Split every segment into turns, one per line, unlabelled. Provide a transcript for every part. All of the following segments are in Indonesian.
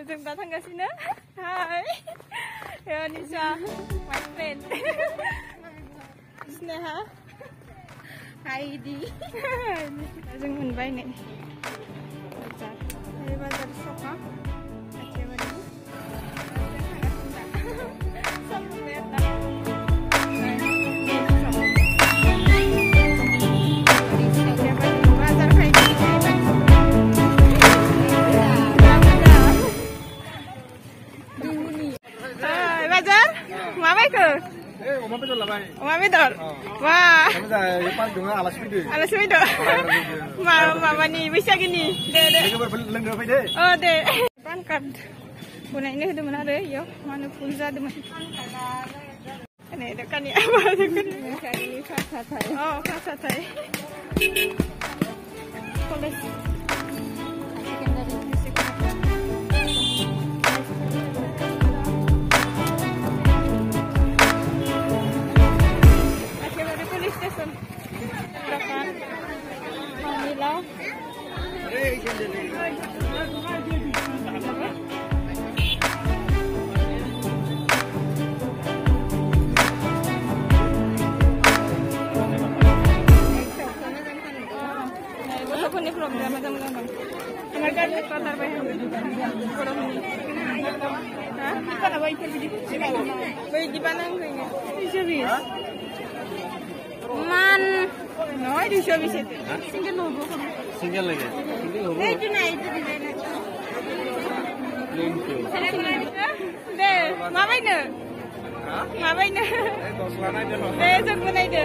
जों दा थांगासिनो हाय निसा माय फ्रेन्ड स्नेहा हायदि जों मोनबाय नै बाजार सखा
Oma bedor. Wah. Alas fैदो.
माबानि बैसागोनि दे
Oh
दे पान कार्ड बनायनो होदोंमोन आरो इयाव मानो फुल जादोंमोन नै दखानि फासाथाय college Man, no, itu show bisa itu. Single logo.
Single lagi.
Itu naik itu di mana? Deh, ngapain deh? Ngapain deh? Deh, jauh mana itu?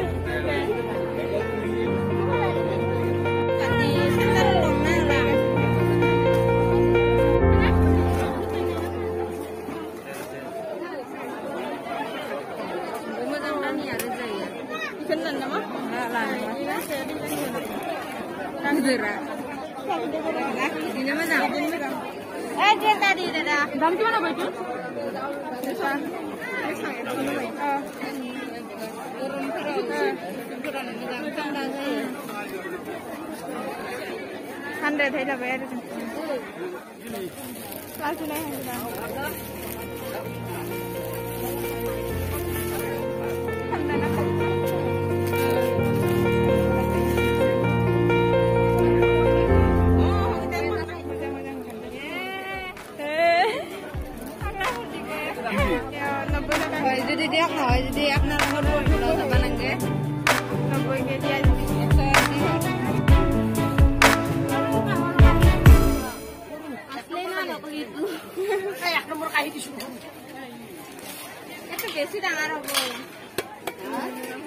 Dia tadi dah. Dalam mana baju? Hundred thấy là bé rồi. Bao nhiêu này hàng đâu?
Jadi dia kalau jadi apna ngurus kalau sama nangge,
Nombor dia dia.
Asli nama begitu. Kayak nomor kayak itu. Itu besi dengar aku.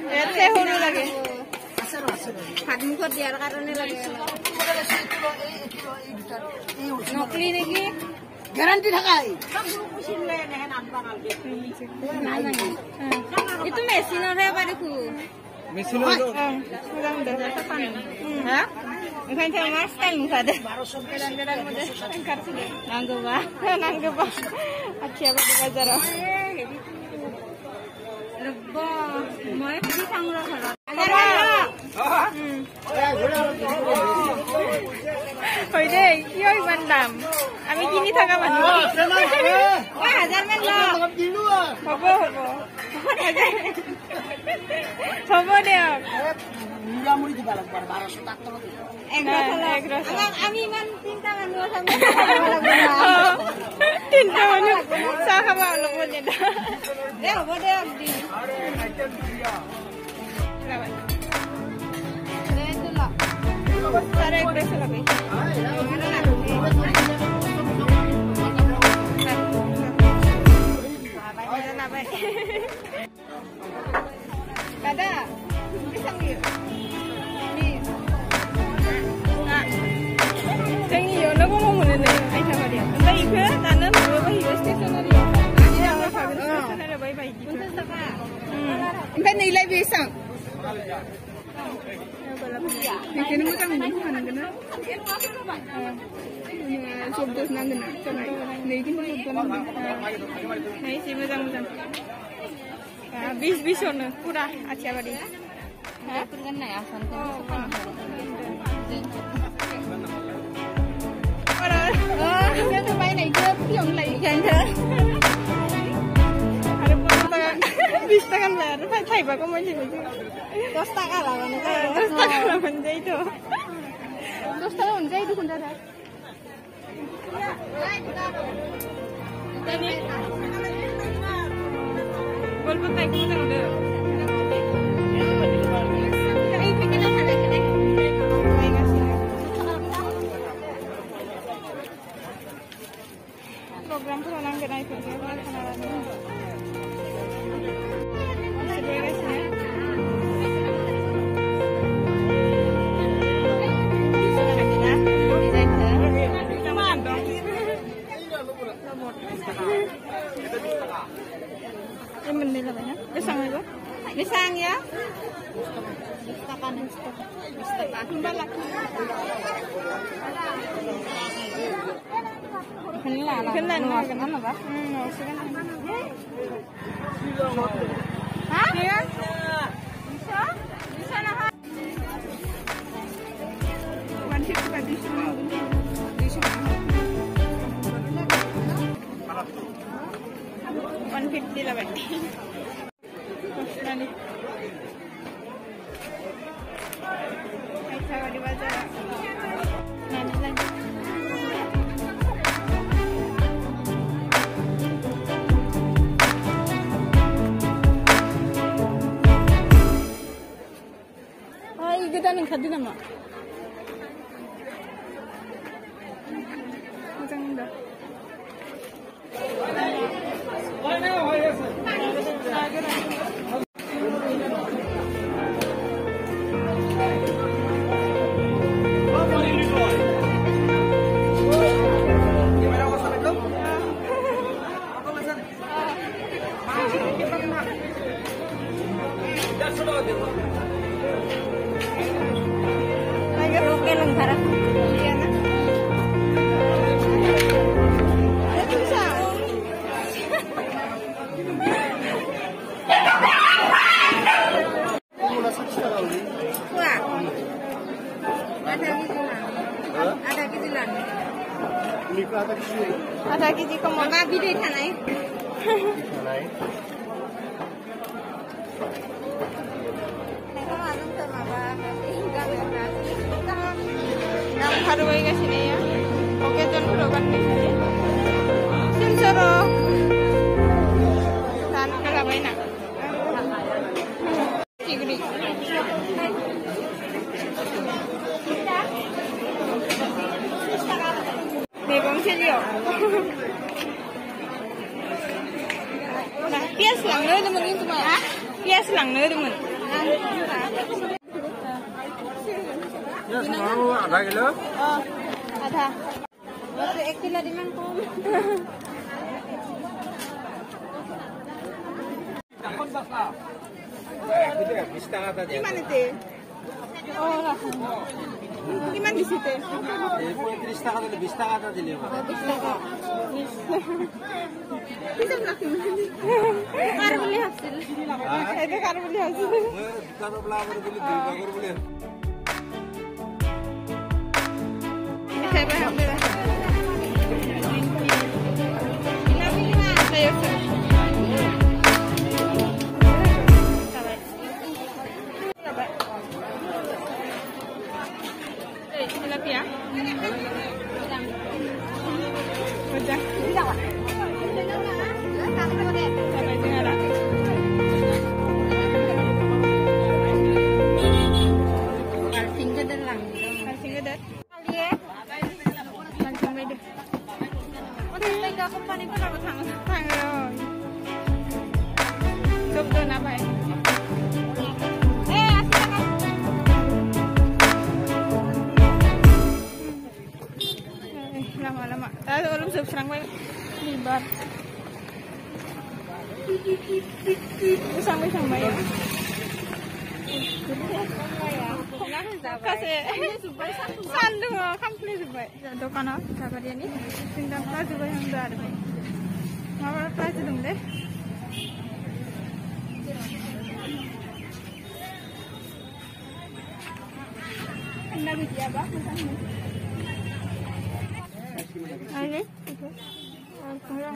Saya hulu lagi.
Hadmu kok dia karena lagi. Nokli nih. Garanti ढकाई itu mesin orang padaku
mesin orang
kurang dah tepan ha bukan cuma style muka deh kadang-kadang mudah angkat sudah nanggup aja pada bazar
lebih mau pergi tanggal kalau
Hồi đây, yoi bandam. Ami kini thaga manu.
Wah, hajar men lo.
Hobo. Hobo deh.
Ami man tinta manu sama.
Tinta manu. Sama lo punya dah.
Deh, hobo deh abdi.
Cara yang berasa lagi. Kada, pisang yuk. Ni, 저기 연어 먹으면 돼. 아이 잡아려. 나 이거 나는 뭐 이거 스테이셔너리야. 아니야, 뭐 가면 스테이셔너리 뭐 이거 이거.
Empat nilai pisang.
Bikin macam ini mana kena? Sobdos nang kena. Lagi mana kena? Nih sih macam. Bis ono, pura aja badi. Hah?
Kan na ya, san ko.
Orang,
Dia tuh main aja, pion
20 takan bayar, Thaiba kok mau jadi 10 taka lah kan, 10 taka lah benda itu. 10 taka benda itu kun dah. Tadi, golput naik tu macam tu. Kau ini kena ada kena. Program tu orang kena itu dia orang kena ada. Sedih guys ni. Ini menilai banyak. Besang itu. Besang ya. Bistakan. Balak. Kenal apa? Hah? Iya. Bisa lah. Wanita juga di sini. Di sini. 150 lah, Pak. Nanti. Saya di bazar. Nanti lagi. Ikutan khadi nama. Macam dah. Ada gizi kamu nabi deh tanai. Tanai. Mereka malam sama apa? Enggak berapa. Yang baru aja sini ya. Oke tuan program ni. Sensoro. Tan kalau banyak. Cigri. Nebong ciliyo. Nah, pias lang na naman yung tumaas. Pias lang na naman.
Yes, mau ada kilo?
Oh, ada. Waktu 1 kilo di mana pun.
Takon basta. Itu ya, bisa kata dia.
Di mana tu? Oh, lah. Di mana di situ?
Bisa kata dia.
Bisa belakang. Kar boleh hasil. Itu kar boleh hasil.
Kalau belakang boleh, belakang boleh.
Saya paham dah. Saya tilapia. Sudah. Tidak, Pak. Sampai dengar. Kalsing gede lang. Kalsing gede. Kali ya. Langsung beda. Udah tinggal company pun aku tang yo. Coba tu apa ya? Lama-lama. Tahu belum serang baik. Libar. Sampai ya. Kasih. Sandung komplit baik. Dokan apa dia ni? Tinggal kelas juga yang dah ada baik. Mawar kelas dong deh. Nak biji apa? Ini? Kurang.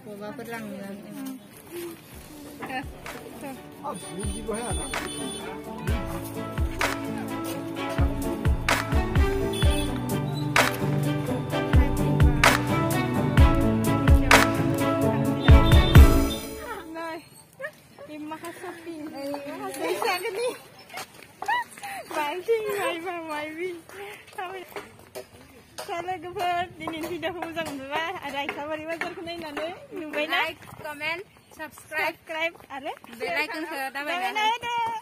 Coba perlang.
아, 밀기도 해야 하나?
Makasapin. Makasaya ka ni. Bangking may mamawi. Talaga ba? Dininhida ko sa mga. Aray, sabari ba sa kunay na no? Nubay na?
Like, comment, subscribe.
Subscribe. Are?
Bell icon ke,
Dawai na.